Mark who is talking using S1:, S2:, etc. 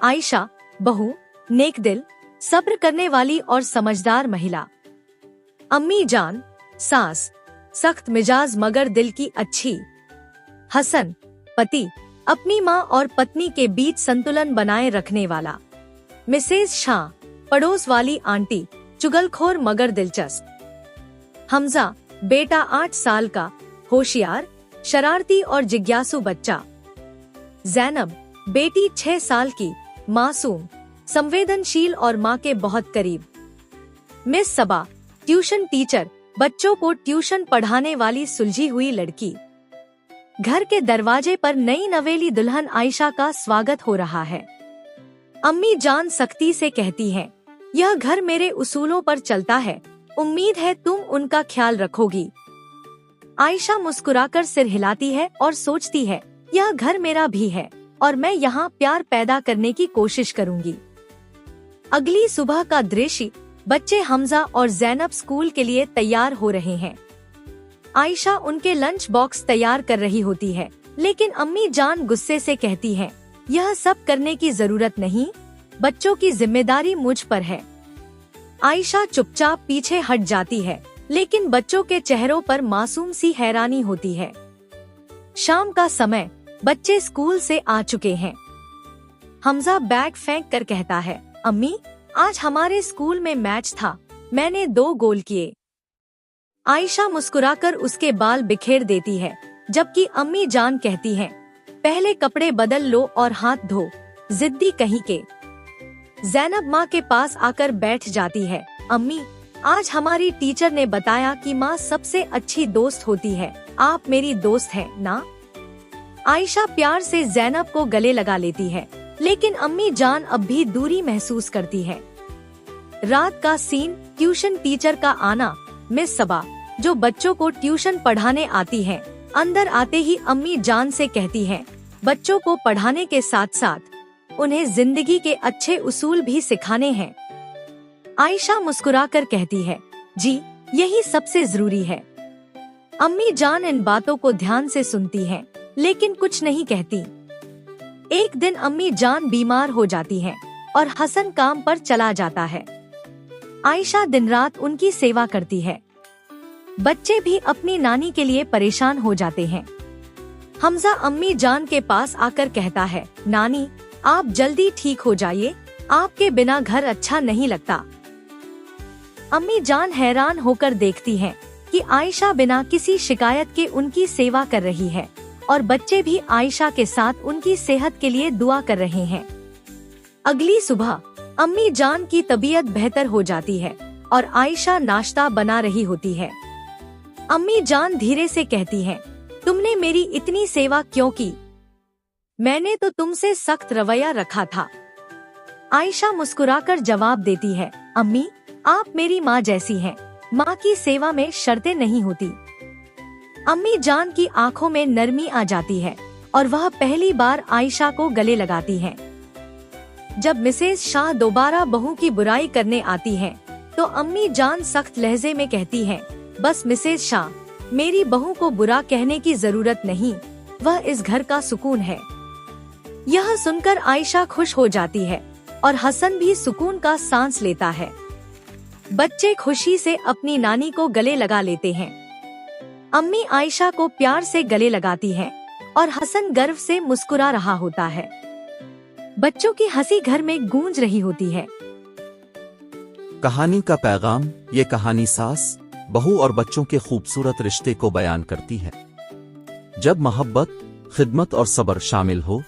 S1: आयशा, बहू, नेक दिल, सब्र करने वाली और समझदार महिला। अम्मी जान, सास, सख्त मिजाज मगर दिल की अच्छी। हसन, पति, अपनी माँ और पत्नी के बीच संतुलन बनाए रखने वाला। मिसेज शाह, पड़ोस वाली आंटी, चुगलखोर मगर दिलचस्प। हमजा, बेटा 8 साल का, होशियार, शरारती और जिज्ञासु बच्चा। जैनब, बेटी 6 साल की, मासूम, संवेदनशील और माँ के बहुत करीब। मिस सबा, ट्यूशन टीचर, बच्चों को ट्यूशन पढ़ाने वाली सुलझी हुई लड़की। घर के दरवाजे पर नई नवेली दुल्हन आयशा का स्वागत हो रहा है। अम्मी जान सख्ती से कहती हैं, यह घर मेरे उसूलों पर चलता है, उम्मीद है तुम उनका ख्याल रखोगी। आयशा मुस्कुराकर सिर हिलाती है और सोचती है, यह घर मेरा भी है और मैं यहाँ प्यार पैदा करने की कोशिश करूँगी। अगली सुबह का दृश्य, बच्चे हमजा और जैनब स्कूल के लिए तैयार हो रहे हैं। आयशा उनके लंच बॉक्स तैयार कर रही होती है, लेकिन अम्मी जान गुस्से से कहती हैं, यह सब करने की जरूरत नहीं, बच्चों की जिम्मेदारी मुझ पर है। आयशा चुपचाप पीछे हट जाती है, लेकिन बच्चों के चेहरों पर मासूम सी हैरानी होती है। शाम का समय, बच्चे स्कूल से आ चुके हैं। हमजा बैग फेंक कर कहता है, अम्मी, आज हमारे स्कूल में मैच था, मैंने 2 गोल किए। आयशा मुस्कुराकर उसके बाल बिखेर देती है, जबकि अम्मी जान कहती हैं, पहले कपड़े बदल लो और हाथ धो, जिद्दी कहीं के। जैनब माँ के पास आकर बैठ जाती है, अम्मी, आज हमारी टीचर ने बताया कि माँ सबसे अच्छी दोस्त होती है, आप मेरी दोस्त हैं ना? आयशा प्यार से जैनब को गले लगा लेती है, लेकिन अम्मी जान अब भी दूरी महसूस करती है। रात का सीन, ट्यूशन टीचर का आना। मिस सबा, जो बच्चों को ट्यूशन पढ़ाने आती हैं, अंदर आते ही अम्मी जान से कहती हैं, बच्चों को पढ़ाने के साथ साथ उन्हें जिंदगी के अच्छे उसूल भी सिखाने हैं। आयशा मुस्कुराकर कहती है, जी, यही सबसे जरूरी है। अम्मी जान इन बातों को ध्यान से सुनती हैं, लेकिन कुछ नहीं कहती। एक दिन अम्मी जान बीमार हो जाती हैं और हसन काम पर चला जाता है। आयशा दिन रात उनकी सेवा करती है। बच्चे भी अपनी नानी के लिए परेशान हो जाते हैं। हमजा अम्मी जान के पास आकर कहता है, नानी, आप जल्दी ठीक हो जाइए, आपके बिना घर अच्छा नहीं लगता। अम्मी जान हैरान होकर देखती हैं कि आयशा बिना किसी शिकायत के उनकी सेवा कर रही है और बच्चे भी आयशा के साथ उनकी सेहत के लिए दुआ कर रहे हैं। अगली सुबह अम्मी जान की तबीयत बेहतर हो जाती है और आयशा नाश्ता बना रही होती है। अम्मी जान धीरे से कहती हैं, तुमने मेरी इतनी सेवा क्यों की? मैंने तो तुमसे सख्त रवैया रखा था। आयशा मुस्कुराकर जवाब देती है, अम्मी, आप मेरी माँ जैसी हैं, माँ की सेवा में शर्तें नहीं होती। अम्मी जान की आंखों में नरमी आ जाती है और वह पहली बार आयशा को गले लगाती हैं। जब मिसेज शाह दोबारा बहू की बुराई करने आती हैं, तो अम्मी जान सख्त लहजे में कहती हैं, बस मिसेज शाह, मेरी बहू को बुरा कहने की जरूरत नहीं, वह इस घर का सुकून है। यह सुनकर आयशा खुश हो जाती है और हसन भी सुकून का सांस लेता है। बच्चे खुशी से अपनी नानी को गले लगा लेते हैं। अम्मी आयशा को प्यार से गले लगाती हैं और हसन गर्व से मुस्कुरा रहा होता है। बच्चों की हंसी घर में गूंज रही होती है।
S2: कहानी का पैगाम, ये कहानी सास, बहू और बच्चों के खूबसूरत रिश्ते को बयान करती है। जब मोहब्बत, खिदमत और सब्र शामिल हो,